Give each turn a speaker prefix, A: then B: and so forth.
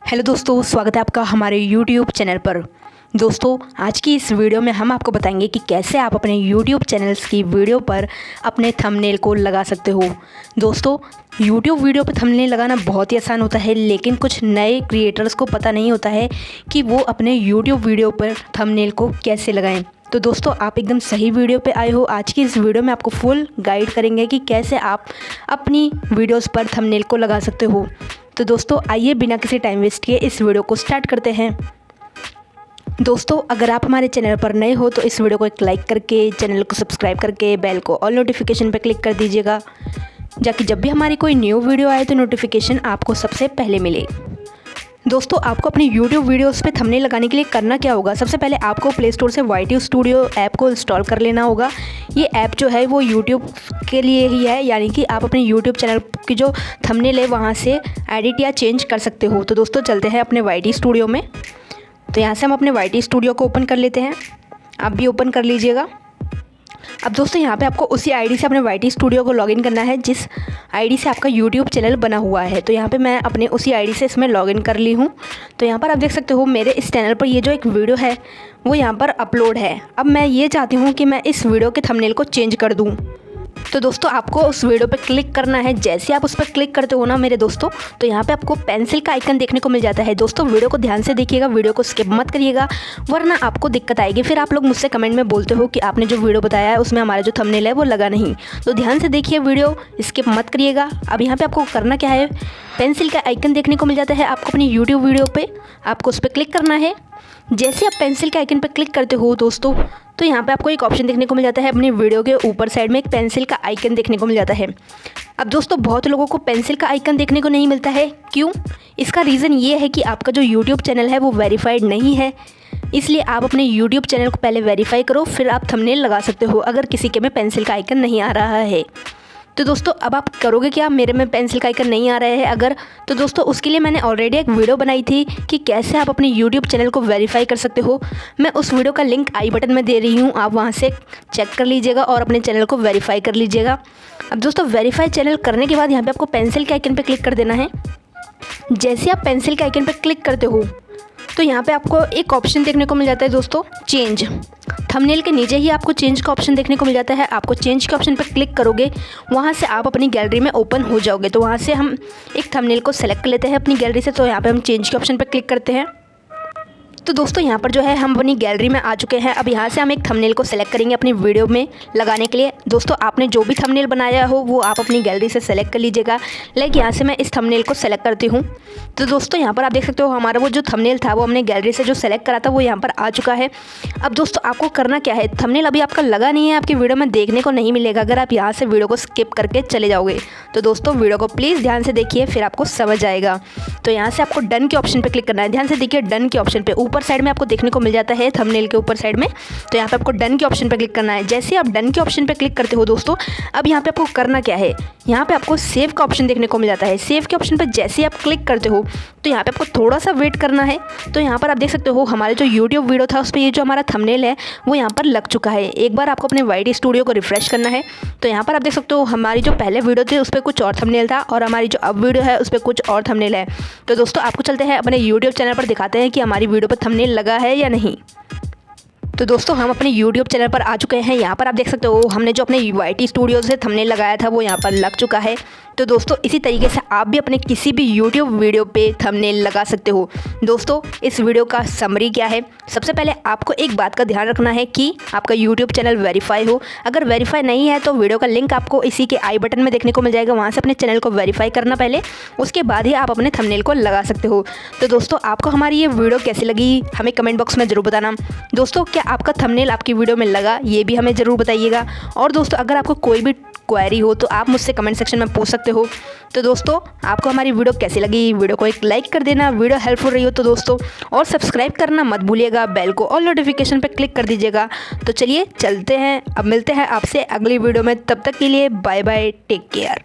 A: Hello दोस्तों, स्वागत है आपका हमारे YouTube चैनल पर। दोस्तों, आज की इस वीडियो में हम आपको बताएंगे कि कैसे आप अपने YouTube चैनल्स की वीडियो पर अपने थंबनेल को लगा सकते हो। दोस्तों, YouTube वीडियो पर थंबनेल लगाना बहुत ही आसान होता है, लेकिन कुछ नए क्रिएटर्स को पता नहीं होता है कि वो अपने YouTube वीडियो पर थंबनेल को कैसे लगाएं। तो दोस्तों, आप एकदम सही वीडियो पे आए हो। आज की इस वीडियो में आपको फुल गाइड करेंगे कि कैसे आप अपनी वीडियोस पर थंबनेल को लगा सकते हो। तो दोस्तों, आइए बिना किसी टाइम वेस्ट किए इस वीडियो को स्टार्ट करते हैं। दोस्तों, अगर आप हमारे चैनल पर नए हो तो इस वीडियो को एक लाइक करके, चैनल को सब्सक्राइब करके, बेल को ऑल नोटिफिकेशन पर क्लिक कर दीजिएगा, ताकि जब भी हमारी कोई न्यू वीडियो आए तो नोटिफिकेशन आपको सबसे पहले मिले। दोस्तों, आपको अपनी YouTube वीडियोस पे थंबनेल लगाने के लिए करना क्या होगा। सबसे पहले आपको प्ले स्टोर से YT स्टूडियो ऐप को इंस्टॉल कर लेना होगा। ये ऐप जो है वो YouTube के लिए ही है, यानी कि आप अपने YouTube चैनल की जो थंबनेल है वहाँ से एडिट या चेंज कर सकते हो। तो दोस्तों, चलते हैं अपने YT स्टूडियो में। तो यहाँ से हम अपने YT स्टूडियो को ओपन कर लेते हैं। आप भी ओपन कर लीजिएगा। अब दोस्तों, यहाँ पे आपको उसी आईडी से अपने YT स्टूडियो को लॉगिन करना है जिस आईडी से आपका YouTube चैनल बना हुआ है। तो यहाँ पे मैं अपने उसी आईडी से इसमें लॉगिन कर ली हूँ। तो यहाँ पर आप देख सकते हो मेरे इस चैनल पर ये जो एक वीडियो है वो यहाँ पर अपलोड है। अब मैं ये चाहती हूँ कि मैं इस वीडियो के थंबनेल को चेंज कर दूँ। तो दोस्तों, आपको उस वीडियो पे क्लिक करना है। जैसे आप उस पर क्लिक करते हो ना मेरे दोस्तों, तो यहाँ पे आपको पेंसिल का आइकन देखने को मिल जाता है। दोस्तों, वीडियो को ध्यान से देखिएगा, वीडियो को स्किप मत करिएगा, वरना आपको दिक्कत आएगी। फिर आप लोग मुझसे कमेंट में बोलते हो कि आपने जो वीडियो बताया है उसमें हमारा जो थंबनेल है वो लगा नहीं। तो ध्यान से देखिए, वीडियो स्किप मत करिएगा। अब यहाँ पर आपको करना क्या है, पेंसिल का आइकन देखने को मिल जाता है आपको अपनी YouTube वीडियो पर, आपको उस पर क्लिक करना है। जैसे आप पेंसिल के आइकन पर क्लिक करते हो दोस्तों, तो यहाँ पे आपको एक ऑप्शन देखने को मिल जाता है। अपनी वीडियो के ऊपर साइड में एक पेंसिल का आइकन देखने को मिल जाता है। अब दोस्तों, बहुत लोगों को पेंसिल का आइकन देखने को नहीं मिलता है। क्यों? इसका रीज़न ये है कि आपका जो YouTube चैनल है वो वेरीफाइड नहीं है। इसलिए आप अपने YouTube चैनल को पहले वेरीफाई करो, फिर आप थंबनेल लगा सकते हो, अगर किसी के में पेंसिल का आइकन नहीं आ रहा है। तो दोस्तों, अब आप करोगे क्या, मेरे में पेंसिल का आइकन नहीं आ रहा है अगर, तो दोस्तों उसके लिए मैंने ऑलरेडी एक वीडियो बनाई थी कि कैसे आप अपने YouTube चैनल को वेरीफाई कर सकते हो। मैं उस वीडियो का लिंक आई बटन में दे रही हूँ, आप वहाँ से चेक कर लीजिएगा और अपने चैनल को वेरीफाई कर लीजिएगा। अब दोस्तों, वेरीफाई चैनल करने के बाद यहाँ पर आपको पेंसिल के आइकन पर क्लिक कर देना है। जैसे आप पेंसिल के आइकन पर क्लिक करते हो तो यहाँ पे आपको एक ऑप्शन देखने को मिल जाता है दोस्तों, चेंज। थंबनेल के नीचे ही आपको चेंज का ऑप्शन देखने को मिल जाता है। आपको चेंज के ऑप्शन पर क्लिक करोगे, वहाँ से आप अपनी गैलरी में ओपन हो जाओगे। तो वहाँ से हम एक थंबनेल को सेलेक्ट कर लेते हैं अपनी गैलरी से। तो यहाँ पे हम चेंज के ऑप्शन पर क्लिक करते हैं। तो दोस्तों, यहाँ पर जो है हम अपनी गैलरी में आ चुके हैं। अब यहाँ से हम एक थंबनेल को सेलेक्ट करेंगे अपनी वीडियो में लगाने के लिए। दोस्तों, आपने जो भी थंबनेल बनाया हो वो आप अपनी गैलरी से सेलेक्ट कर लीजिएगा। लाइक यहाँ से मैं इस थंबनेल को सेलेक्ट करती हूँ। तो दोस्तों, यहाँ पर आप देख सकते हो हमारा वो जो थंबनेल था वो हमने गैलरी से जो सेलेक्ट करा था वो यहाँ पर आ चुका है। अब दोस्तों, आपको करना क्या है, थंबनेल अभी आपका लगा नहीं है, आपकी वीडियो में देखने को नहीं मिलेगा अगर आप यहाँ से वीडियो को स्किप करके चले जाओगे। तो दोस्तों, वीडियो को प्लीज़ ध्यान से देखिए, फिर आपको समझ आएगा। तो यहाँ से आपको डन के ऑप्शन पर क्लिक करना है। ध्यान से देखिए, डन के ऑप्शन पर ऊपर साइड में आपको देखने को मिल जाता है थंबनेल के ऊपर साइड में। तो यहाँ पे आपको डन के ऑप्शन पे क्लिक करना है। जैसे आप डन के ऑप्शन पे क्लिक करते हो दोस्तों, अब यहाँ पे आपको करना क्या है, यहाँ पे आपको सेव का ऑप्शन देखने को मिल जाता है। सेव के ऑप्शन पे जैसे आप क्लिक करते हो तो यहाँ पे आपको थोड़ा सा वेट करना है। तो यहाँ पर आप देख सकते हो हमारे जो YouTube वीडियो था उस पर ये जो हमारा थंबनेल है वो यहाँ पर लग चुका है। एक बार आपको अपने YT स्टूडियो को रिफ्रेश करना है। तो यहाँ पर आप देख सकते हो हमारी जो पहले वीडियो थी उस पर कुछ और थंबनेल था और हमारी जो अब वीडियो है उस पर कुछ और थंबनेल है। तो दोस्तों, आपको चलते हैं अपने YouTube चैनल पर, दिखाते हैं कि हमारी वीडियो पर थंबनेल लगा है या नहीं। तो दोस्तों, हम अपने YouTube चैनल पर आ चुके हैं। यहाँ पर आप देख सकते हो हमने जो अपने YT स्टूडियो से थंबनेल लगाया था वो यहाँ पर लग चुका है। तो दोस्तों, इसी तरीके से आप भी अपने किसी भी YouTube वीडियो पे थंबनेल लगा सकते हो। दोस्तों, इस वीडियो का समरी क्या है, सबसे पहले आपको एक बात का ध्यान रखना है कि आपका YouTube चैनल वेरीफाई हो। अगर वेरीफाई नहीं है तो वीडियो का लिंक आपको इसी के आई बटन में देखने को मिल जाएगा, वहाँ से अपने चैनल को वेरीफाई करना पहले, उसके बाद ही आप अपने थंबनेल को लगा सकते हो। तो दोस्तों, आपको हमारी ये वीडियो कैसी लगी हमें कमेंट बॉक्स में ज़रूर बताना। दोस्तों, क्या आपका थंबनेल आपकी वीडियो में लगा, ये भी हमें ज़रूर बताइएगा। और दोस्तों, अगर आपको कोई भी क्वेरी हो तो आप मुझसे कमेंट सेक्शन में पूछ सकते हो। तो दोस्तों, आपको हमारी वीडियो कैसी लगी, वीडियो को एक लाइक कर देना, वीडियो हेल्पफुल रही हो तो दोस्तों, और सब्सक्राइब करना मत भूलिएगा, बेल को ऑल नोटिफिकेशन पे क्लिक कर दीजिएगा। तो चलिए चलते हैं, अब मिलते हैं आपसे अगली वीडियो में। तब तक के लिए बाय बाय, टेक केयर।